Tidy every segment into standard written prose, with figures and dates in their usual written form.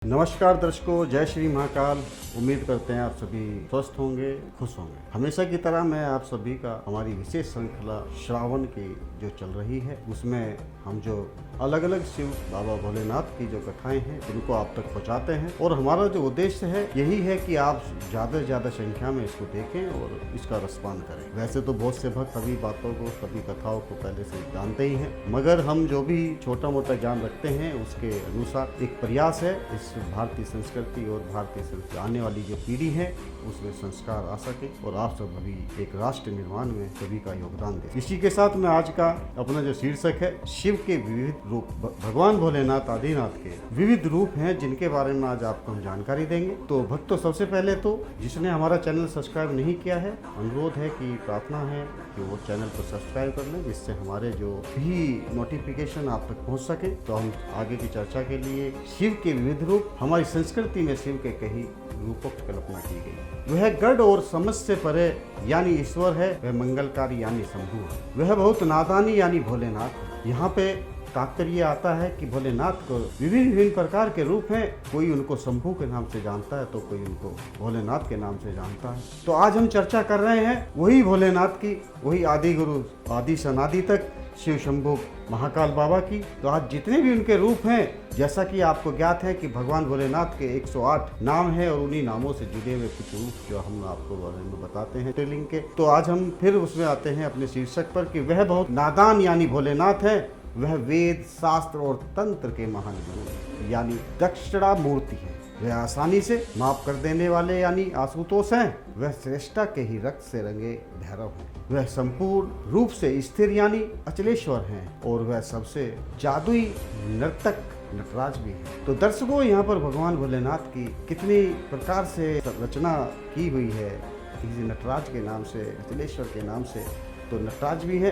नमस्कार दर्शकों, जय श्री महाकाल। उम्मीद करते हैं आप सभी स्वस्थ होंगे, खुश होंगे। हमेशा की तरह मैं आप सभी का हमारी विशेष श्रृंखला श्रावण की जो चल रही है उसमें हम जो अलग अलग शिव बाबा भोलेनाथ की जो कथाएं हैं उनको आप तक पहुंचाते हैं। और हमारा जो उद्देश्य है यही है कि आप ज़्यादा से ज़्यादा संख्या में इसको देखें और इसका रसपान करें। वैसे तो बहुत से भक्त सभी बातों को, सभी कथाओं को पहले से जानते ही हैं, मगर हम जो भी छोटा मोटा ज्ञान रखते हैं उसके अनुसार एक प्रयास है इस भारतीय संस्कृति और भारतीय संस्कृति आने वाली जो पीढ़ी है उसमें संस्कार आ सके और आप सब अभी एक राष्ट्र निर्माण में सभी का योगदान दे। इसी के साथ में आज का अपना जो शीर्षक है शिव के विविध रूप, भगवान भोलेनाथ आदिनाथ के विविध रूप हैं जिनके बारे में आज आपको हम जानकारी देंगे। तो भक्तों, सबसे पहले तो जिसने हमारा चैनल सब्सक्राइब नहीं किया है, अनुरोध है कि प्रार्थना है कि वो चैनल को सब्सक्राइब कर लें, जिससे हमारे जो भी नोटिफिकेशन आप तक पहुंच सके। तो हम आगे की चर्चा के लिए शिव के विविध रूप, हमारी संस्कृति में शिव के कई रूपों की कल्पना की गई। वह गढ़ और समझ से परे यानी ईश्वर है, वह मंगलकारी यानी शंभु है, वह बहुत नादानी यानी भोलेनाथ। यहाँ पे तात्पर्य आता है कि भोलेनाथ को विभिन्न विभिन्न प्रकार के रूप हैं। कोई उनको शंभु के नाम से जानता है तो कोई उनको भोलेनाथ के नाम से जानता है। तो आज हम चर्चा कर रहे हैं वही भोलेनाथ की, वही आदि गुरु आदि से अनादि तक शिव शंभु महाकाल बाबा की। तो आज जितने भी उनके रूप हैं, जैसा कि आपको ज्ञात है कि भगवान भोलेनाथ के 108 नाम हैं और उन्हीं नामों से जुड़े हुए कुछ रूप जो हम आपको बारे में बताते हैं ट्रेलिंग के। तो आज हम फिर उसमें आते हैं अपने शीर्षक पर कि वह बहुत नादान यानी भोलेनाथ है, वह वेद शास्त्र और तंत्र के महान गुरु यानी दक्षिणा मूर्ति है, वह आसानी से माफ कर देने वाले यानी आशुतोष हैं, वह श्रेष्ठा के ही रक्त से रंगे भैरव हैं, वह संपूर्ण रूप से स्थिर यानी अचलेश्वर हैं और वह सबसे जादुई नर्तक नटराज भी है। तो दर्शकों, यहाँ पर भगवान भोलेनाथ की कितनी प्रकार से रचना की हुई है, किसी नटराज के नाम से, अचलेश्वर के नाम से। तो नटराज भी है।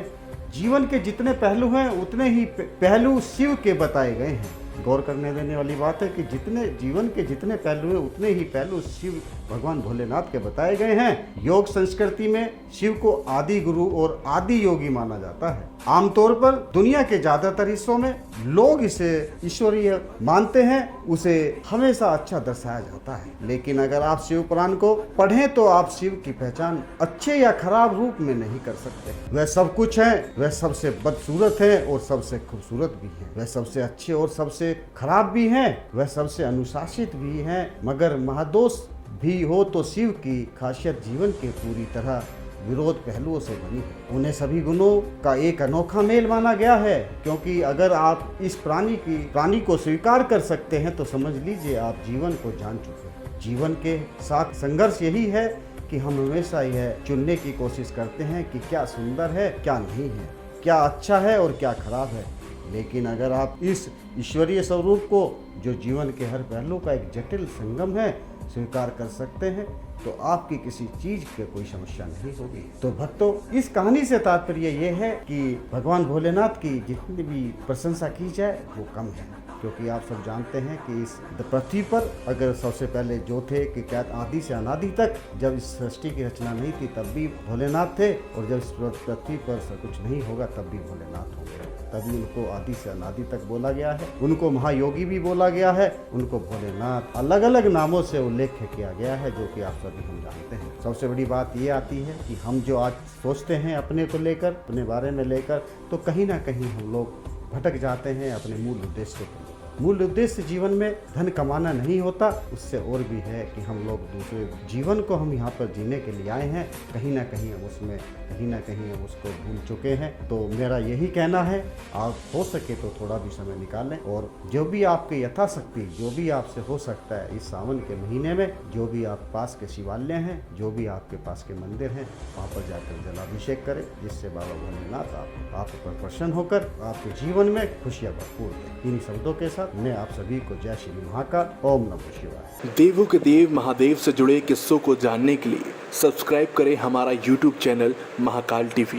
जीवन के जितने पहलू हैं उतने ही पहलू शिव के बताए गए हैं। गौर करने देने वाली बात है कि जितने जीवन के जितने पहलू हैं उतने ही पहलू शिव भगवान भोलेनाथ के बताए गए हैं। योग संस्कृति में शिव को आदि गुरु और आदि योगी माना जाता है। आमतौर पर दुनिया के ज्यादातर हिस्सों में लोग इसे ईश्वरीय मानते हैं, उसे हमेशा अच्छा दर्शाया जाता है। लेकिन अगर आप शिव पुराण को पढ़ें तो आप शिव की पहचान अच्छे या खराब रूप में नहीं कर सकते। वह सब कुछ है, वह सबसे बदसूरत है और सबसे खूबसूरत भी है, वह सबसे अच्छे और सबसे खराब भी हैं, वह सबसे अनुशासित भी हैं, मगर महादोष भी हो तो शिव की खासियत जीवन के पूरी तरह विरोध पहलुओं से बनी है। उन्हें सभी गुणों का एक अनोखा मेल माना गया है, क्योंकि अगर आप इस प्राणी को स्वीकार कर सकते हैं तो समझ लीजिए आप जीवन को जान चुके हैं। जीवन के साथ संघर्ष यही है कि हम हमेशा यह चुनने की कोशिश करते हैं कि क्या सुंदर है, क्या नहीं है, क्या अच्छा है और क्या खराब है। लेकिन अगर आप इस ईश्वरीय स्वरूप को, जो जीवन के हर पहलू का एक जटिल संगम है, स्वीकार कर सकते हैं तो आपकी किसी चीज की कोई समस्या नहीं होगी। तो भक्तों, इस कहानी से तात्पर्य ये है कि भगवान भोलेनाथ की जितनी भी प्रशंसा की जाए वो कम है, क्योंकि आप सब जानते हैं कि इस पृथ्वी पर अगर सबसे पहले जो थे कि क्या आदि से अनादि तक, जब इस सृष्टि की रचना नहीं थी तब भी भोलेनाथ थे, और जब इस पृथ्वी पर कुछ नहीं होगा तब भी भोलेनाथ होंगे। तभी उनको आदि से अनादि तक बोला गया है। उनको महायोगी भी बोला गया है, उनको भोलेनाथ अलग अलग नामों से उल्लेख किया गया है, जो कि आप सभी हम जानते हैं। सबसे बड़ी बात ये आती है कि हम जो आज सोचते हैं अपने को लेकर, अपने बारे में लेकर, तो कहीं ना कहीं हम लोग भटक जाते हैं अपने मूल उद्देश्य को। मूल उद्देश्य जीवन में धन कमाना नहीं होता, उससे और भी है कि हम लोग दूसरे जीवन को हम यहाँ पर जीने के लिए आए हैं, कहीं ना कहीं हम उसको भूल चुके हैं। तो मेरा यही कहना है, आप हो सके तो थोड़ा भी समय निकालें और जो भी आपके यथाशक्ति, जो भी आपसे हो सकता है इस सावन के महीने में, जो भी आप पास के शिवालय हैं, जो भी आपके पास के मंदिर हैं, वहाँ पर जाकर जलाभिषेक करें, जिससे बाबा भोलेनाथ आप पर प्रसन्न होकर आपके जीवन में खुशियाँ भरपूर दें। इन्हीं शब्दों के साथ मैं आप सभी को जय श्री महाकाल, ओम नमः शिवाय। देवों के देव महादेव से जुड़े किस्सों को जानने के लिए सब्सक्राइब करें हमारा YouTube चैनल महाकाल टीवी।